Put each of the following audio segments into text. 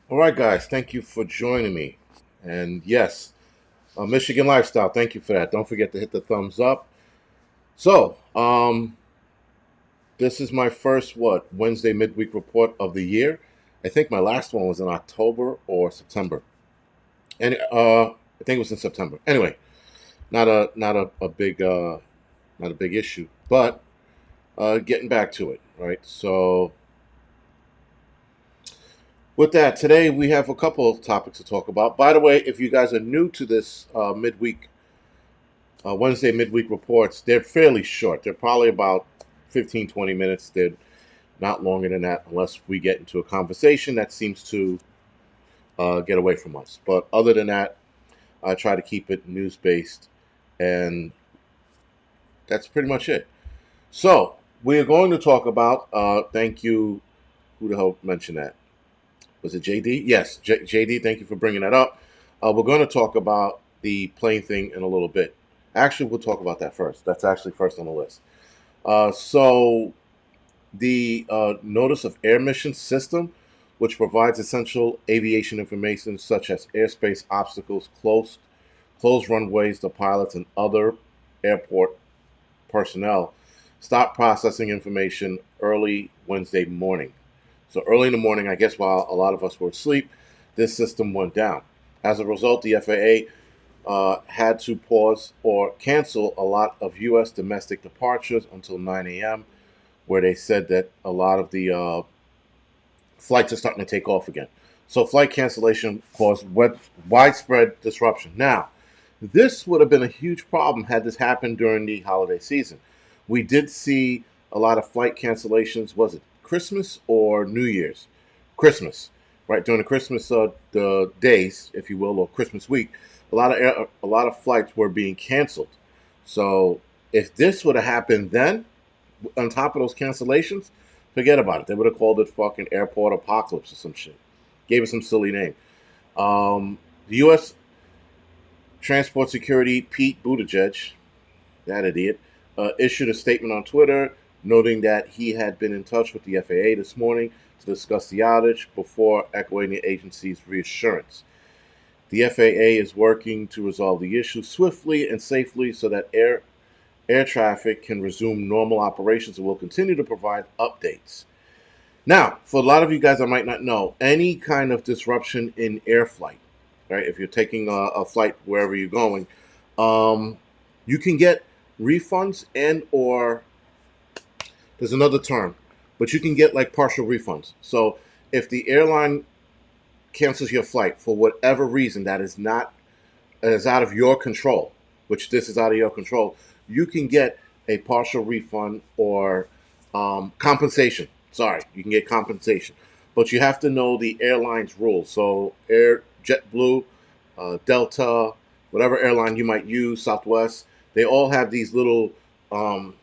All right, guys, thank you for joining me. And yes, Michigan Lifestyle, thank you for that. Don't forget to hit the thumbs up. So, this is my first, Wednesday midweek report of the year. I think my last one was in October or September. And I think it was in September. Anyway, not a not a big issue, but getting back to it, right? So, with that, today we have a couple of topics to talk about. By the way, if you guys are new to this Wednesday midweek reports, they're fairly short. They're probably about 15, 20 minutes. They're not longer than that unless we get into a conversation that seems to get away from us. But other than that, I try to keep it news based, and that's pretty much it. So, we're going to talk about, thank you, who the hell mentioned that? Was it JD? Yes, JD, thank you for bringing that up. We're going to talk about the plane thing in a little bit. Actually, we'll talk about that first. That's actually first on the list. So, the Notice of Air Mission System, which provides essential aviation information such as airspace obstacles, closed runways to pilots and other airport personnel, stopped processing information early Wednesday morning. So early in the morning, I guess while a lot of us were asleep, this system went down. As a result, the FAA had to pause or cancel a lot of U.S. domestic departures until 9 a.m., where they said that a lot of the flights are starting to take off again. So flight cancellation caused widespread disruption. Now, this would have been a huge problem had this happened during the holiday season. We did see a lot of flight cancellations. Was it Christmas or New Year's? Christmas, right? During the Christmas the days, if you will, or Christmas week, a lot of flights were being canceled. So if this would have happened then, on top of those cancellations, forget about it. They would have called it fucking airport apocalypse or some shit. Gave it some silly name. The U.S. Transport Security Pete Buttigieg, that idiot, issued a statement on Twitter noting that he had been in touch with the FAA this morning to discuss the outage before echoing the agency's reassurance. The FAA is working to resolve the issue swiftly and safely so that air traffic can resume normal operations and will continue to provide updates. Now, for a lot of you guys that might not know, any kind of disruption in air flight, right? If you're taking a flight wherever you're going, um, you can get refunds and or there's another term, but you can get like partial refunds. So if the airline cancels your flight for whatever reason that is out of your control, which this is out of your control, you can get a partial refund or compensation. Sorry, you can get compensation, but you have to know the airline's rules. So, JetBlue, Delta, whatever airline you might use, Southwest, they all have these little um,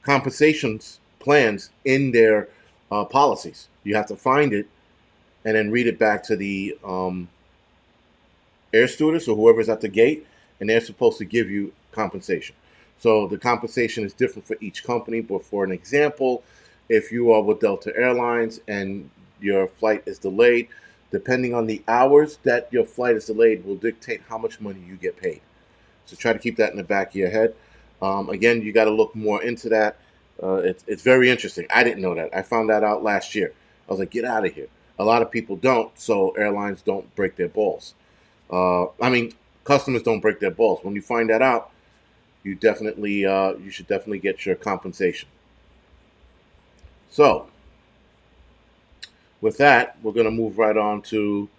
compensations plans in their policies. You have to find it and then read it back to the air stewardess or whoever's at the gate, and they're supposed to give you compensation. So the compensation is different for each company. But for an example, if you are with Delta Airlines and your flight is delayed, depending on the hours that your flight is delayed, will dictate how much money you get paid. So try to keep that in the back of your head. Again, you got to look more into that. It's very interesting. I didn't know that. I found that out last year. I was like, get out of here. A lot of people don't, so airlines don't break their balls. I mean, customers don't break their balls. When you find that out, you should definitely get your compensation. So, with that, we're gonna move right on to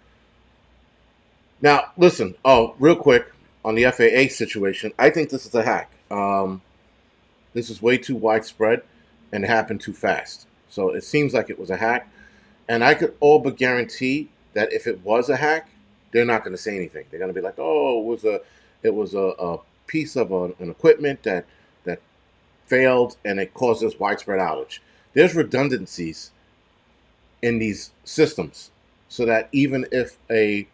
now. Listen, oh, real quick on the FAA situation. I think this is a hack. This is way too widespread and it happened too fast. So it seems like it was a hack, and I could all but guarantee that if it was a hack, they're not going to say anything. They're going to be like, "Oh, it was a piece of an equipment that failed and it caused this widespread outage." There's redundancies in these systems, so that even if a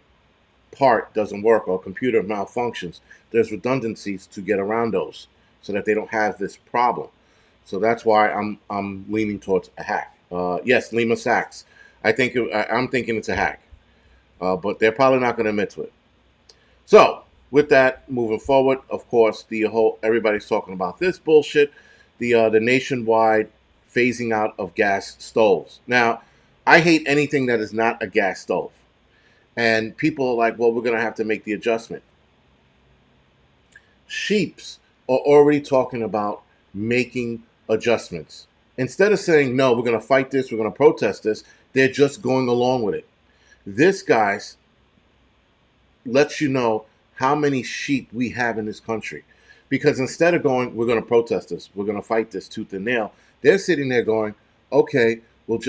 part doesn't work or a computer malfunctions, there's redundancies to get around those, so that they don't have this problem. So that's why I'm leaning towards a hack. Yes, Lima Sachs. I'm thinking it's a hack, but they're probably not going to admit to it. So with that, moving forward, of course, the whole everybody's talking about this bullshit, the nationwide phasing out of gas stoves. Now, I hate anything that is not a gas stove, and people are like, "Well, we're going to have to make the adjustment." Sheeps are already talking about making adjustments. Instead of saying, no, we're going to fight this, we're going to protest this, they're just going along with it. This, guys, lets you know how many sheep we have in this country. Because instead of going, we're going to protest this, we're going to fight this tooth and nail, they're sitting there going, okay, we'll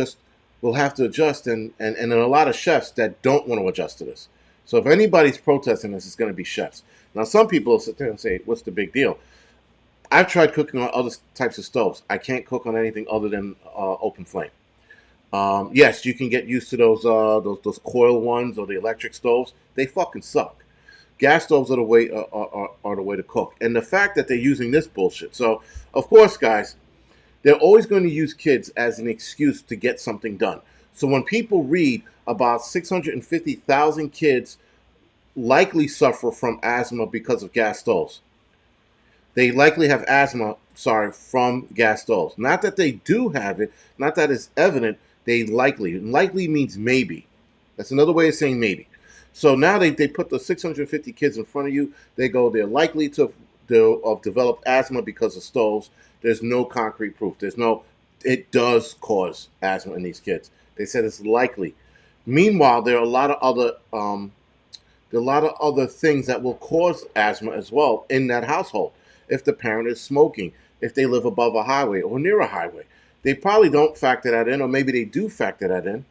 have to adjust. And there are a lot of chefs that don't want to adjust to this. So if anybody's protesting this, it's going to be chefs. Now, some people will sit there and say, what's the big deal? I've tried cooking on other types of stoves. I can't cook on anything other than open flame. Yes, you can get used to those coil ones or the electric stoves. They fucking suck. Gas stoves are the way are the way to cook. And the fact that they're using this bullshit. So, of course, guys, they're always going to use kids as an excuse to get something done. So when people read about 650,000 kids likely suffer from asthma because of gas stoves, they likely have asthma, from gas stoves. Not that they do have it, not that it's evident, they likely. Likely means maybe. That's another way of saying maybe. So now they put the 650 kids in front of you. They go, they're likely to have developed asthma because of stoves. There's no concrete proof. It does cause asthma in these kids. They said it's likely. Meanwhile, there are a lot of other things that will cause asthma as well in that household. If the parent is smoking, if they live above a highway or near a highway, they probably don't factor that in, or maybe they do factor that in.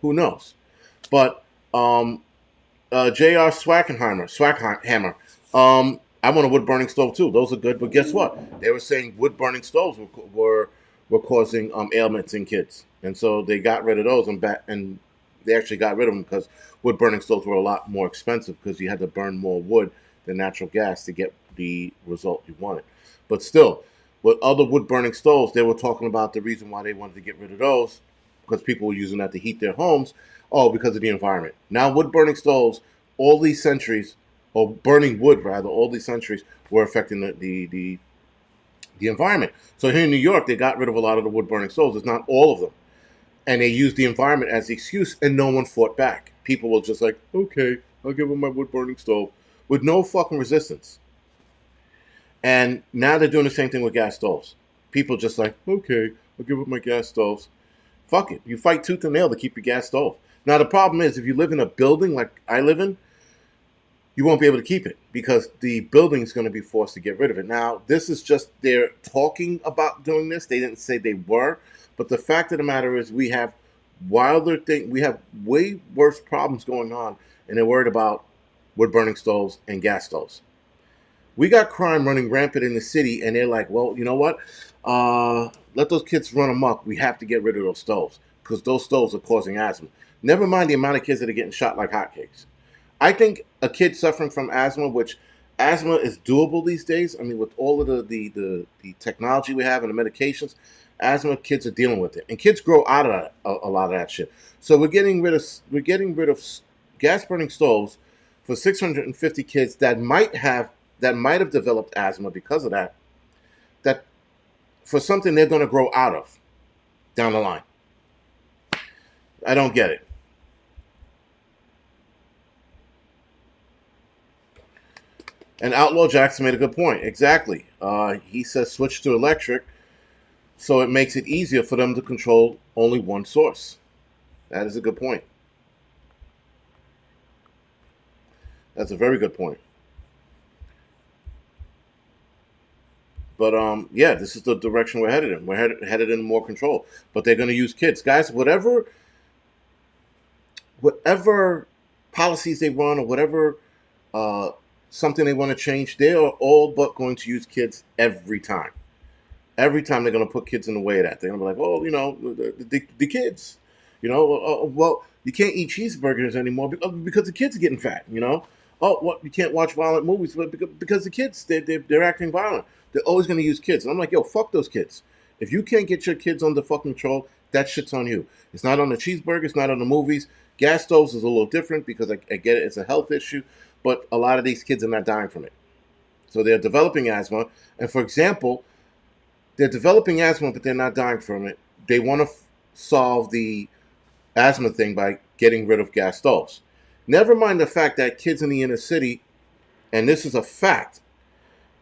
Who knows? But J.R. Swackhammer. I want a wood burning stove too. Those are good, but guess what? They were saying wood burning stoves were causing ailments in kids, and so they got rid of those, and they actually got rid of them because wood burning stoves were a lot more expensive because you had to burn more wood than natural gas to get the result you wanted. But still, with other wood burning stoves, they were talking about the reason why they wanted to get rid of those because people were using that to heat their homes. Oh, because of the environment. Now, wood burning stoves, all these centuries, or burning wood rather, all these centuries were affecting the environment. So here in New York, they got rid of a lot of the wood burning stoves. It's not all of them. And they used the environment as the excuse, and no one fought back. People were just like, okay, I'll give them my wood burning stove, with no fucking resistance. And now they're doing the same thing with gas stoves. People just like, okay, I'll give up my gas stoves. Fuck it. You fight tooth and nail to keep your gas stove. Now, the problem is, if you live in a building like I live in, you won't be able to keep it because the building is going to be forced to get rid of it. Now, this is just they're talking about doing this. They didn't say they were. But the fact of the matter is we have we have way worse problems going on, and they're worried about wood burning stoves and gas stoves. We got crime running rampant in the city, and they're like, well, you know what? Let those kids run amok. We have to get rid of those stoves because those stoves are causing asthma. Never mind the amount of kids that are getting shot like hotcakes. I think a kid suffering from asthma, which asthma is doable these days. I mean, with all of the technology we have and the medications, asthma kids are dealing with it, and kids grow out of that, a lot of that shit. So we're getting rid of gas burning stoves for 650 kids that might have developed asthma because of that. That for something they're going to grow out of down the line. I don't get it. And Outlaw Jackson made a good point. Exactly. He says switch to electric so it makes it easier for them to control only one source. That is a good point. That's a very good point. But yeah, this is the direction we're headed in. We're headed in more control. But they're going to use kids. Guys, whatever policies they run or whatever something they want to change, they are all but going to use kids every time. Every time they're going to put kids in the way of that. They're going to be like, well, you know, the kids. You know, well, you can't eat cheeseburgers anymore because the kids are getting fat, you know. Oh, what, you can't watch violent movies because the kids, they're acting violent. They're always going to use kids. And I'm like, yo, fuck those kids. If you can't get your kids under fucking control, that shit's on you. It's not on the cheeseburger. It's not on the movies. Gas stoves is a little different because I get it. It's a health issue, but a lot of these kids are not dying from it. So they're developing asthma. And for example, they're developing asthma, but they're not dying from it. They want to solve the asthma thing by getting rid of gas stoves. Never mind the fact that kids in the inner city, and this is a fact,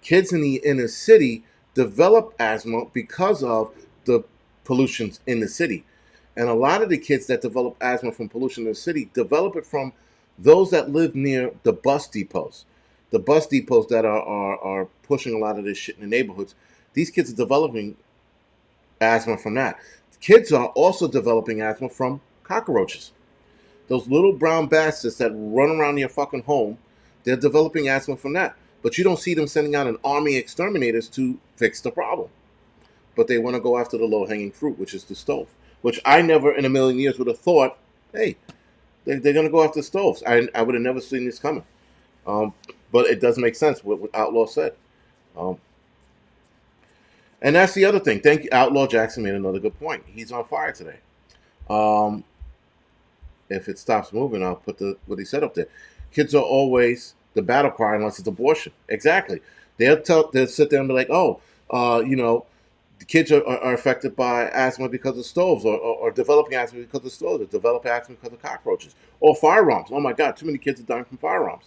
kids in the inner city develop asthma because of the pollutions in the city. And a lot of the kids that develop asthma from pollution in the city develop it from those that live near the bus depots. The bus depots that are pushing a lot of this shit in the neighborhoods. These kids are developing asthma from that. Kids are also developing asthma from cockroaches. Those little brown bastards that run around your fucking home, they're developing asthma from that. But you don't see them sending out an army of exterminators to fix the problem. But they want to go after the low-hanging fruit, which is the stove. Which I never in a million years would have thought, hey, they're going to go after stoves. I would have never seen this coming. But it does make sense what Outlaw said. And that's the other thing. Thank you. Outlaw Jackson made another good point. He's on fire today. If it stops moving, I'll put what he said up there. Kids are always the battle cry unless it's abortion. Exactly. They'll sit there and be like, oh, the kids are affected by asthma because of stoves, or developing asthma because of stoves, or develop asthma because of cockroaches, or firearms. Oh my God, too many kids are dying from firearms.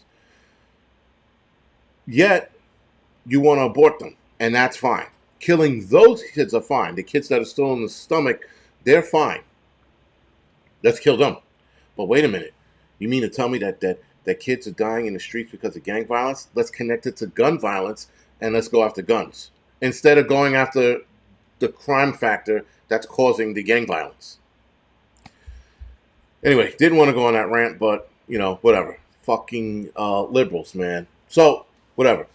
Yet, you want to abort them, and that's fine. Killing those kids are fine. The kids that are still in the stomach, they're fine. Let's kill them. But wait a minute. You mean to tell me that kids are dying in the streets because of gang violence? Let's connect it to gun violence, and let's go after guns. Instead of going after the crime factor that's causing the gang violence. Anyway, didn't want to go on that rant, but, whatever. Fucking liberals, man. So, whatever.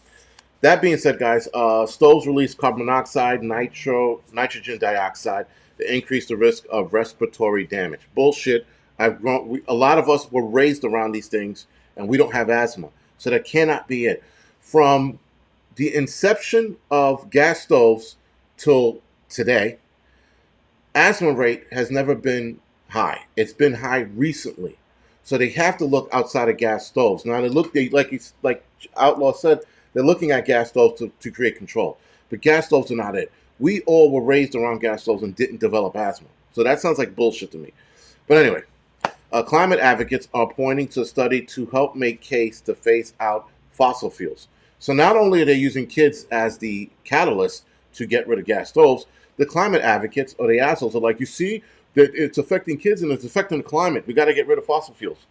That being said, guys, stoves release carbon monoxide, nitrogen dioxide to increase the risk of respiratory damage. Bullshit. A lot of us were raised around these things, and we don't have asthma. So that cannot be it. From the inception of gas stoves till today, asthma rate has never been high. It's been high recently. So they have to look outside of gas stoves. Now, like Outlaw said, they're looking at gas stoves to create control. But gas stoves are not it. We all were raised around gas stoves and didn't develop asthma. So that sounds like bullshit to me. But anyway, climate advocates are pointing to a study to help make case to phase out fossil fuels. So not only are they using kids as the catalyst to get rid of gas stoves, the climate advocates or the assholes are like, you see, that it's affecting kids and it's affecting the climate. We got to get rid of fossil fuels.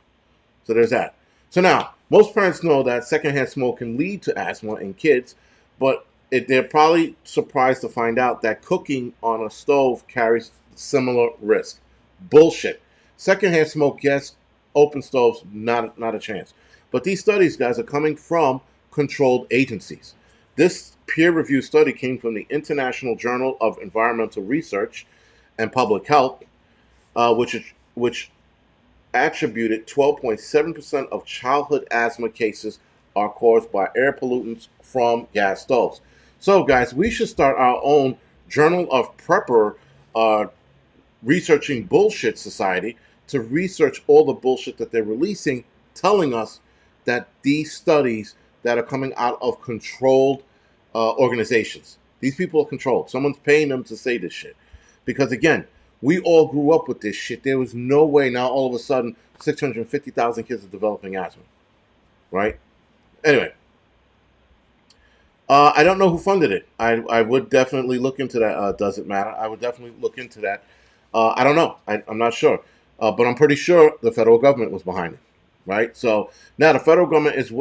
So there's that. So now, most parents know that secondhand smoke can lead to asthma in kids, but they're probably surprised to find out that cooking on a stove carries similar risk. Bullshit. Secondhand smoke, yes. Open stoves, not a chance. But these studies, guys, are coming from controlled agencies. This peer-reviewed study came from the International Journal of Environmental Research and Public Health, which attributed 12.7% of childhood asthma cases are caused by air pollutants from gas stoves. So, guys, we should start our own Journal of Prepper researching bullshit society to research all the bullshit that they're releasing, telling us that these studies that are coming out of controlled organizations, these people are controlled. Someone's paying them to say this shit. Because, again, we all grew up with this shit. There was no way now all of a sudden 650,000 kids are developing asthma. Right? Anyway. I don't know who funded it. I would definitely look into that. Does it matter? I would definitely look into that. I don't know. I'm not sure. But I'm pretty sure the federal government was behind it. Right? So now the federal government is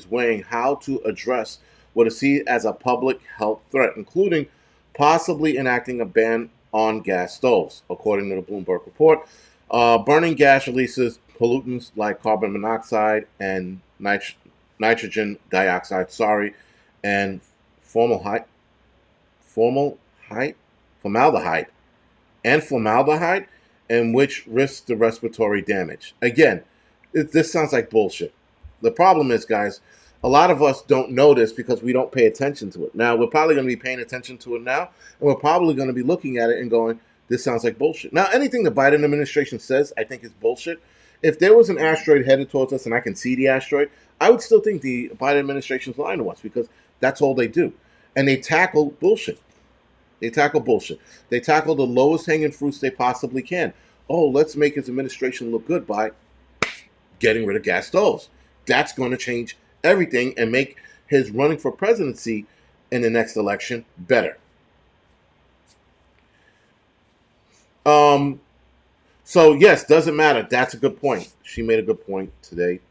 weighing how to address what is seen as a public health threat, including possibly enacting a ban on gas stoves, according to the Bloomberg report. Burning gas releases pollutants like carbon monoxide and nitrogen dioxide, and formaldehyde, and which risks the respiratory damage. Again, this sounds like bullshit. The problem is, guys, a lot of us don't know this because we don't pay attention to it. Now, we're probably going to be paying attention to it now, and we're probably going to be looking at it and going, this sounds like bullshit. Now, anything the Biden administration says, I think is bullshit. If there was an asteroid headed towards us and I can see the asteroid, I would still think the Biden administration's lying to us because that's all they do. And they tackle bullshit. They tackle bullshit. They tackle the lowest hanging fruits they possibly can. Oh, let's make his administration look good by getting rid of gas stoves. That's going to change everything and make his running for presidency in the next election better. So yes, doesn't matter. That's a good point. She made a good point today.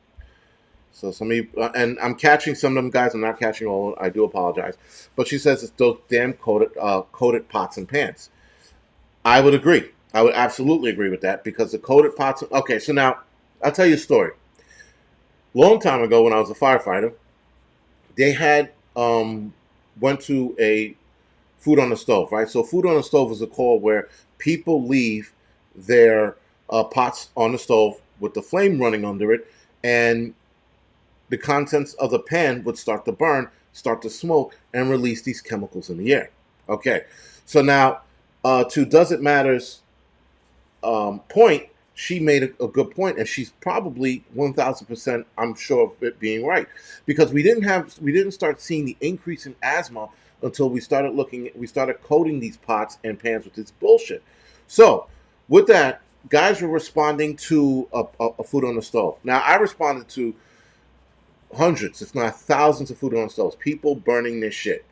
So somebody, and I'm catching some of them guys. I'm not catching all. I do apologize. But she says it's those damn coated pots and pans. I would agree. I would absolutely agree with that because the coated pots. Okay, so now I'll tell you a story. Long time ago, when I was a firefighter, they had went to a food on the stove, right? So food on the stove is a call where people leave their pots on the stove with the flame running under it, and the contents of the pan would start to burn, start to smoke, and release these chemicals in the air. Okay, so now to Does It Matter's point, she made a good point, and she's probably 1,000%, I'm sure, of it being right, because we didn't start seeing the increase in asthma until we started coating these pots and pans with this bullshit. So with that, guys were responding to a food on the stove. Now I responded to hundreds, if not thousands, of food on the stoves. People burning their shit,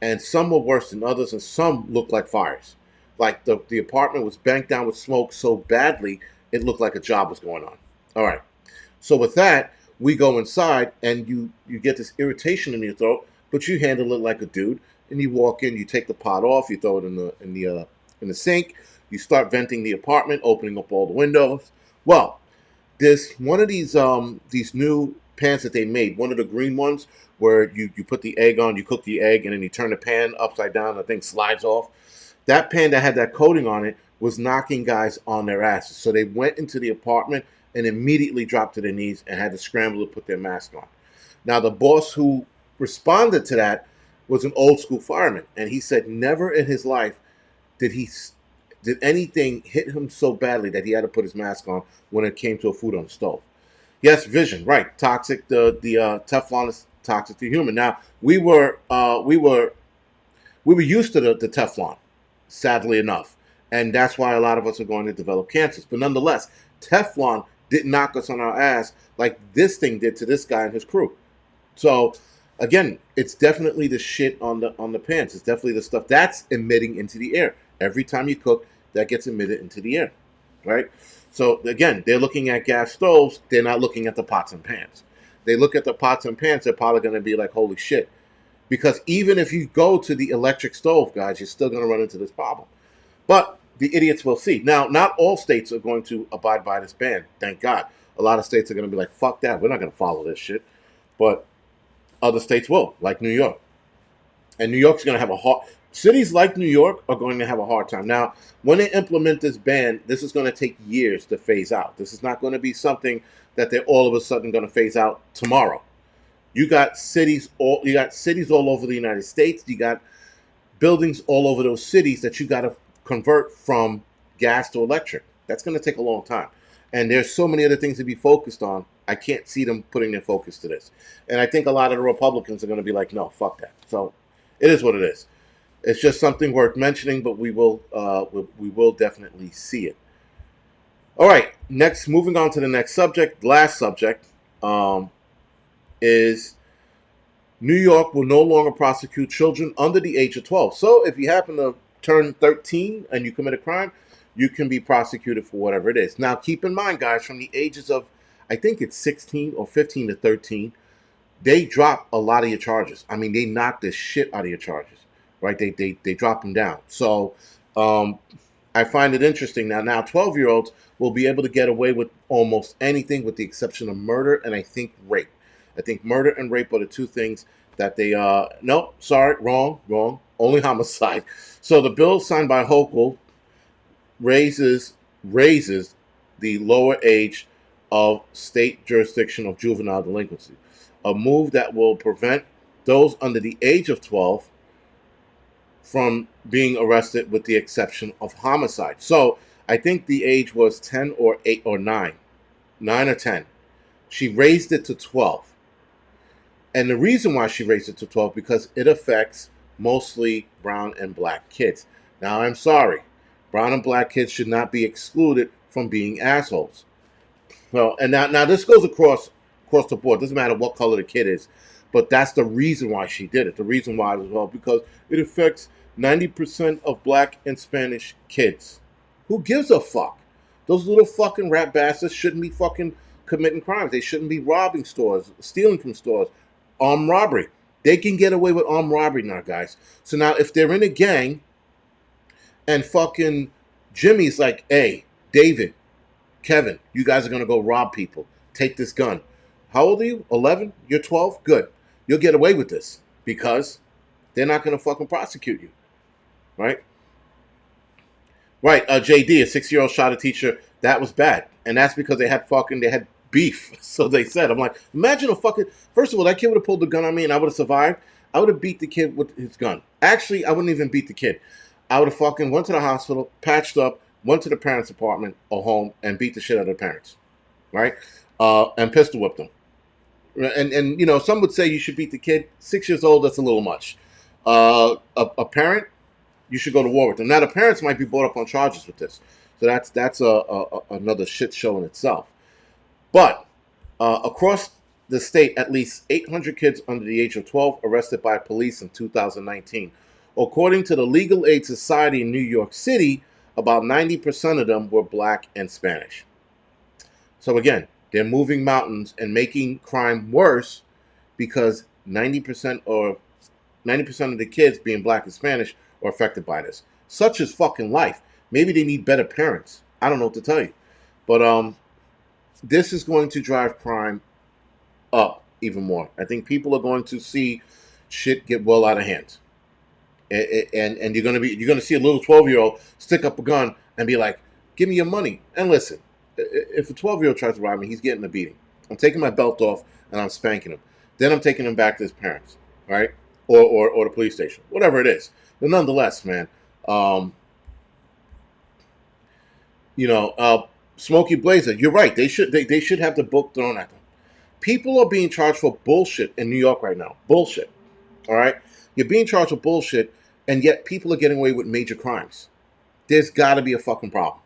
and some were worse than others, and some looked like fires. Like the apartment was banked down with smoke so badly it looked like a job was going on. All right. So with that, we go inside, and you get this irritation in your throat, but you handle it like a dude, and you walk in, you take the pot off, you throw it in the sink, you start venting the apartment, opening up all the windows. Well, there's one of these new pans that they made, one of the green ones where you put the egg on, you cook the egg, and then you turn the pan upside down, and the thing slides off. That pan that had that coating on it was knocking guys on their asses. So they went into the apartment and immediately dropped to their knees and had to scramble to put their mask on. Now, the boss who responded to that was an old school fireman, and he said never in his life did anything hit him so badly that he had to put his mask on when it came to a food on the stove. Yes, vision, right? Toxic. The Teflon is toxic to human. Now we were used to the Teflon, sadly enough, and that's why a lot of us are going to develop cancers. But nonetheless, Teflon didn't knock us on our ass like this thing did to this guy and his crew. So again, it's definitely the shit on the pans. It's definitely the stuff that's emitting into the air. Every time you cook, that gets emitted into the air, right? So again, they're looking at gas stoves. They're not looking at the pots and pans. They look at the pots and pans, they're probably going to be like, holy shit. Because even if you go to the electric stove, guys, you're still going to run into this problem. But the idiots will see. Now, not all states are going to abide by this ban, thank God. A lot of states are going to be like, fuck that, we're not going to follow this shit. But other states will, like New York. And New York's going to have a hard... Cities like New York are going to have a hard time. Now, when they implement this ban, this is going to take years to phase out. This is not going to be something that they're all of a sudden going to phase out tomorrow. You got cities all over the United States. You got buildings all over those cities that you got to convert from gas to electric. That's going to take a long time. And there's so many other things to be focused on. I can't see them putting their focus to this. And I think a lot of the Republicans are going to be like, no, fuck that. So it is what it is. It's just something worth mentioning, but we will definitely see it. All right, moving on to the next subject, last subject, is New York will no longer prosecute children under the age of 12. So if you happen to turn 13 and you commit a crime, you can be prosecuted for whatever it is. Now, keep in mind, guys, from the ages of, I think it's 16 or 15 to 13, they drop a lot of your charges. I mean, they knock the shit out of your charges. Right, they drop them down. So I find it interesting now 12-year-olds will be able to get away with almost anything with the exception of murder and I think rape. I think murder and rape are the two things that they no, sorry, wrong, only homicide. So the bill signed by Hochul raises the lower age of state jurisdiction of juvenile delinquency. a move that will prevent those under the age of 12 from being arrested, with the exception of homicide. So I think the age was 10 or 8 or 9, 9 or 10. She raised it to 12. And the reason why she raised it to 12, because it affects mostly brown and black kids. Now, I'm sorry. Brown and black kids should not be excluded from being assholes. Well, and now this goes across the board. Doesn't matter what color the kid is, but that's the reason why she did it. The reason why as well, because it affects 90% of black and Spanish kids. Who gives a fuck? Those little fucking rat bastards shouldn't be fucking committing crimes. They shouldn't be robbing stores, stealing from stores, armed robbery. They can get away with armed robbery now, guys. So now if they're in a gang and fucking Jimmy's like, hey, David, Kevin, you guys are going to go rob people. Take this gun. How old are you? 11? You're 12? Good. You'll get away with this because they're not going to fucking prosecute you. Right? Right. JD, a 6-year-old shot a teacher. That was bad. And that's because they had beef. So they said. I'm like, imagine first of all, that kid would have pulled the gun on me and I would have survived. I would have beat the kid with his gun. Actually, I wouldn't even beat the kid. I would have fucking went to the hospital, patched up, went to the parents' apartment or home and beat the shit out of the parents. Right? And pistol whipped them. And you know, some would say you should beat the kid. 6 years old, that's a little much. A parent, you should go to war with them. Now, the parents might be brought up on charges with this. So that's another shit show in itself. But across the state, at least 800 kids under the age of 12 arrested by police in 2019. According to the Legal Aid Society in New York City, about 90% of them were black and Spanish. So again, they're moving mountains and making crime worse because 90% of the kids being black and Spanish are affected by this. Such is fucking life. Maybe they need better parents. I don't know what to tell you. But this is going to drive crime up even more. I think people are going to see shit get well out of hand. And you're gonna see a little 12-year-old stick up a gun and be like, give me your money. And listen, if a 12-year-old tries to rob me, he's getting a beating. I'm taking my belt off and I'm spanking him. Then I'm taking him back to his parents, right? Or the police station, whatever it is. But nonetheless, man, Smokey Blazer, you're right. They should have the book thrown at them. People are being charged for bullshit in New York right now. Bullshit. All right? You're being charged with bullshit, and yet people are getting away with major crimes. There's got to be a fucking problem.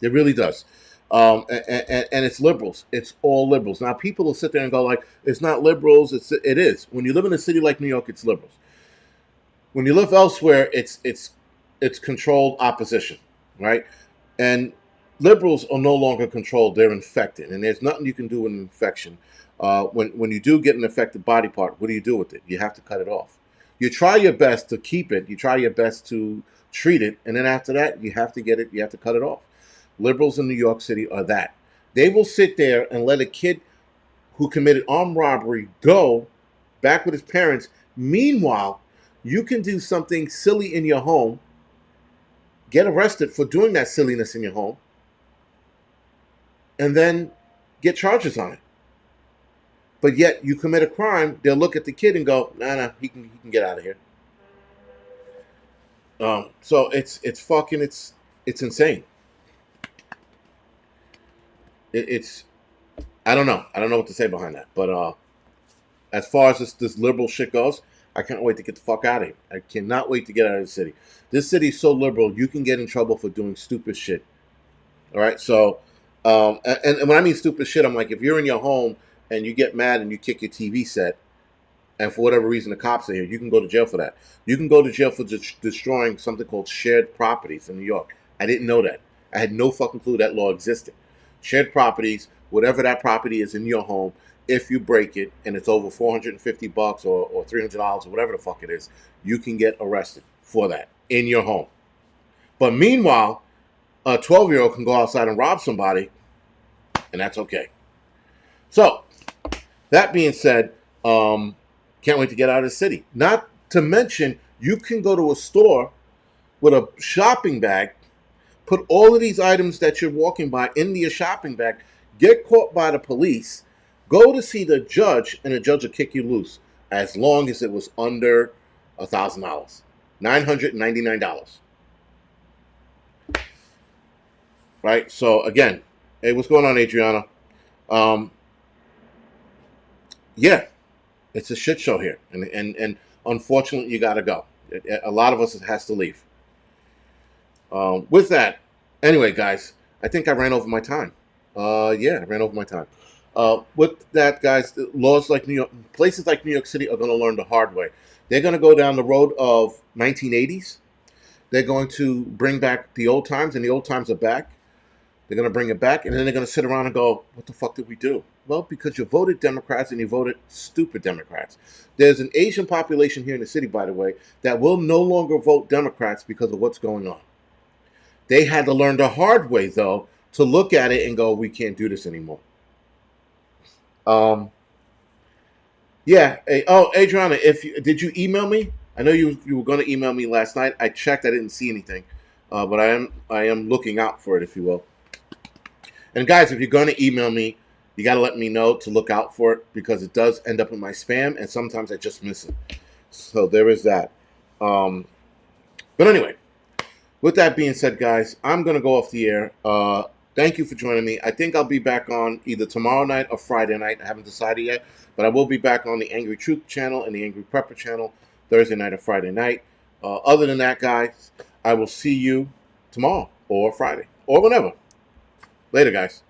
It really does. And it's liberals. It's all liberals. Now, people will sit there and go like, it's not liberals. It is. When you live in a city like New York, it's liberals. When you live elsewhere, it's controlled opposition, right? And liberals are no longer controlled. They're infected, and there's nothing you can do with an infection. When you do get an affected body part, what do you do with it? You have to cut it off. You try your best to keep it. You try your best to treat it, and then after that, you have to get it. You have to cut it off. Liberals in New York City are that. They will sit there and let a kid who committed armed robbery go back with his parents. Meanwhile, you can do something silly in your home, get arrested for doing that silliness in your home, and then get charges on it. But yet you commit a crime, they'll look at the kid and go, nah, he can get out of here. So it's insane. It's I don't know what to say behind that. But as far as this liberal shit goes, I can't wait to get the fuck out of here. I cannot wait to get out of the city. This city is so liberal, you can get in trouble for doing stupid shit. All right, so and when I mean stupid shit, I'm like, if you're in your home and you get mad and you kick your TV set, and for whatever reason the cops are here, you can go to jail for that. You can go to jail for destroying something called shared properties in New York. I didn't know that. I had no fucking clue that law existed. Shared properties, whatever that property is in your home, if you break it and it's over $450 or $300 or whatever the fuck it is, you can get arrested for that in your home. But meanwhile, a 12-year-old can go outside and rob somebody, and that's okay. So, that being said, can't wait to get out of the city. Not to mention, you can go to a store with a shopping bag, put all of these items that you're walking by into your shopping bag, get caught by the police, Go to see the judge, and the judge will kick you loose as long as it was under $1,000, $999. Right. So again, hey, what's going on, Adriana? Um, yeah, it's a shit show here, and unfortunately, you got to go. A lot of us has to leave. With that, anyway, guys, I think I ran over my time. Yeah, I ran over my time. With that, guys, laws like New York, places like New York City are going to learn the hard way. They're going to go down the road of 1980s. They're going to bring back the old times, and the old times are back. They're going to bring it back, and then they're going to sit around and go, what the fuck did we do? Well, because you voted Democrats and you voted stupid Democrats. There's an Asian population here in the city, by the way, that will no longer vote Democrats because of what's going on. They had to learn the hard way, though, to look at it and go, we can't do this anymore. Um, yeah. Hey, oh, Adriana, did you email me? I know you were going to email me last night. I checked. I didn't see anything, but I am looking out for it, if you will. And guys, if you're going to email me, you got to let me know to look out for it because it does end up in my spam, and sometimes I just miss it. So there is that. But anyway, with that being said, guys, I'm going to go off the air. Thank you for joining me. I think I'll be back on either tomorrow night or Friday night. I haven't decided yet, but I will be back on the Angry Truth channel and the Angry Prepper channel Thursday night or Friday night. Other than that, guys, I will see you tomorrow or Friday or whenever. Later, guys.